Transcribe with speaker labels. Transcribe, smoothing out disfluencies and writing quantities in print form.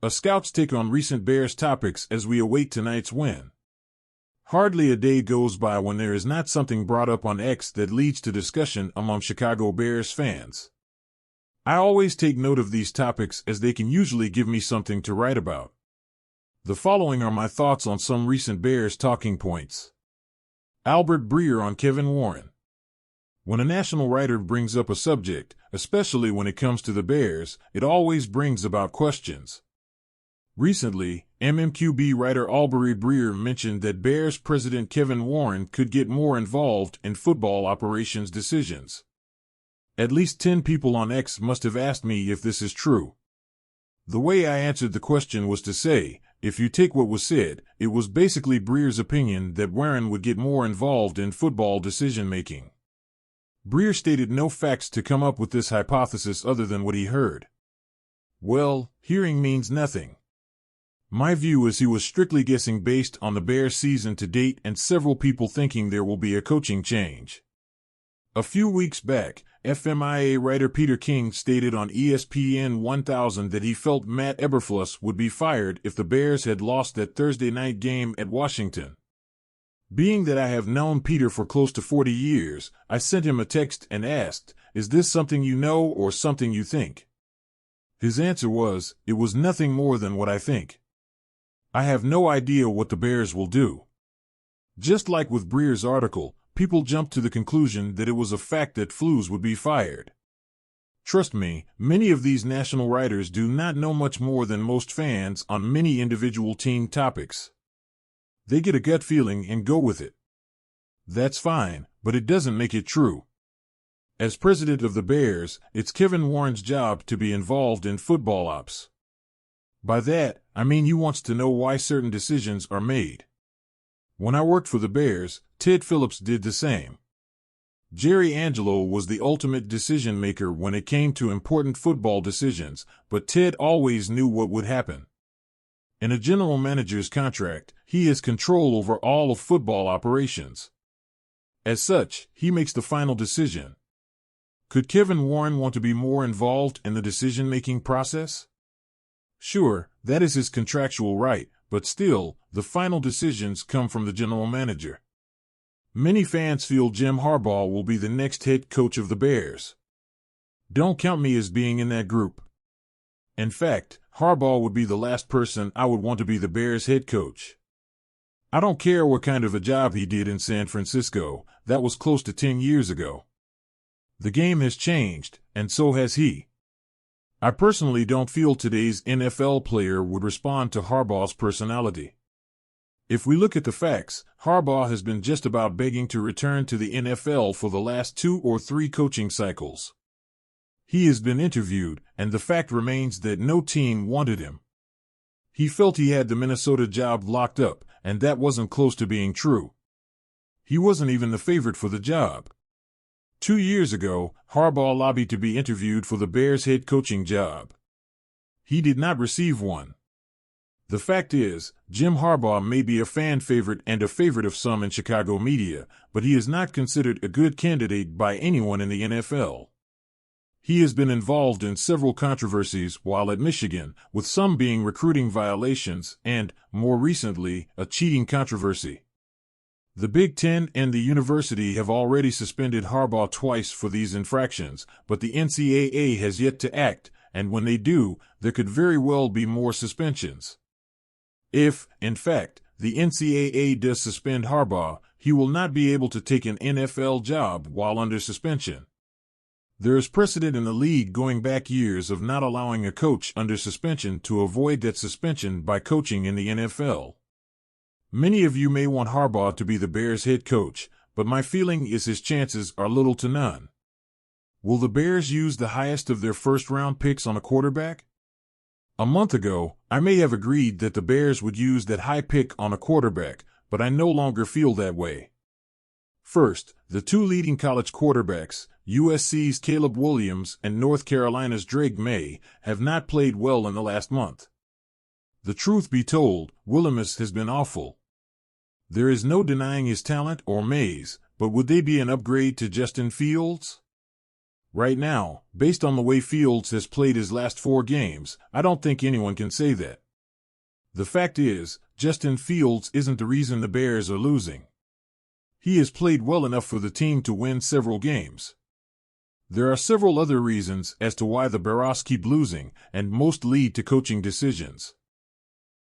Speaker 1: A scout's take on recent Bears topics as we await tonight's win. Hardly a day goes by when there is not something brought up on X that leads to discussion among Chicago Bears fans. I always take note of these topics as they can usually give me something to write about. The following are my thoughts on some recent Bears talking points. Albery Breer on Kevin Warren. When a national writer brings up a subject, especially when it comes to the Bears, it always brings about questions. Recently, MMQB writer Albery Breer mentioned that Bears president Kevin Warren could get more involved in football operations decisions. At least 10 people on X must have asked me if this is true. The way I answered the question was to say, if you take what was said, it was basically Breer's opinion that Warren would get more involved in football decision-making. Breer stated no facts to come up with this hypothesis other than what he heard. Well, hearing means nothing. My view is he was strictly guessing based on the Bears season to date and several people thinking there will be a coaching change. A few weeks back, FMIA writer Peter King stated on ESPN 1000 that he felt Matt Eberflus would be fired if the Bears had lost that Thursday night game at Washington. Being that I have known Peter for close to 40 years, I sent him a text and asked, "Is this something you know or something you think?" His answer was, "It was nothing more than what I think. I have no idea what the Bears will do." Just like with Breer's article, people jumped to the conclusion that it was a fact that Flus would be fired. Trust me, many of these national writers do not know much more than most fans on many individual team topics. They get a gut feeling and go with it. That's fine, but it doesn't make it true. As president of the Bears, it's Kevin Warren's job to be involved in football ops. By that, I mean he wants to know why certain decisions are made. When I worked for the Bears, Ted Phillips did the same. Jerry Angelo was the ultimate decision maker when it came to important football decisions, but Ted always knew what would happen. In a general manager's contract, he has control over all of football operations. As such, he makes the final decision. Could Kevin Warren want to be more involved in the decision-making process? Sure, that is his contractual right, but still, the final decisions come from the general manager. Many fans feel Jim Harbaugh will be the next head coach of the Bears. Don't count me as being in that group. In fact, Harbaugh would be the last person I would want to be the Bears head coach. I don't care what kind of a job he did in San Francisco, that was close to 10 years ago. The game has changed, and so has he. I personally don't feel today's NFL player would respond to Harbaugh's personality. If we look at the facts, Harbaugh has been just about begging to return to the NFL for the last 2 or 3 coaching cycles. He has been interviewed, and the fact remains that no team wanted him. He felt he had the Minnesota job locked up, and that wasn't close to being true. He wasn't even the favorite for the job. 2 years ago, Harbaugh lobbied to be interviewed for the Bears head coaching job. He did not receive one. The fact is, Jim Harbaugh may be a fan favorite and a favorite of some in Chicago media, but he is not considered a good candidate by anyone in the NFL. He has been involved in several controversies while at Michigan, with some being recruiting violations and, more recently, a cheating controversy. The Big Ten and the university have already suspended Harbaugh twice for these infractions, but the NCAA has yet to act, and when they do, there could very well be more suspensions. If, in fact, the NCAA does suspend Harbaugh, he will not be able to take an NFL job while under suspension. There is precedent in the league going back years of not allowing a coach under suspension to avoid that suspension by coaching in the NFL. Many of you may want Harbaugh to be the Bears head coach, but my feeling is his chances are little to none. Will the Bears use the highest of their first-round picks on a quarterback? A month ago, I may have agreed that the Bears would use that high pick on a quarterback, but I no longer feel that way. First, the 2 leading college quarterbacks, USC's Caleb Williams and North Carolina's Drake May, have not played well in the last month. The truth be told, Williams has been awful. There is no denying his talent or May's, but would they be an upgrade to Justin Fields? Right now, based on the way Fields has played his last 4 games, I don't think anyone can say that. The fact is, Justin Fields isn't the reason the Bears are losing. He has played well enough for the team to win several games. There are several other reasons as to why the Bears keep losing, and most lead to coaching decisions.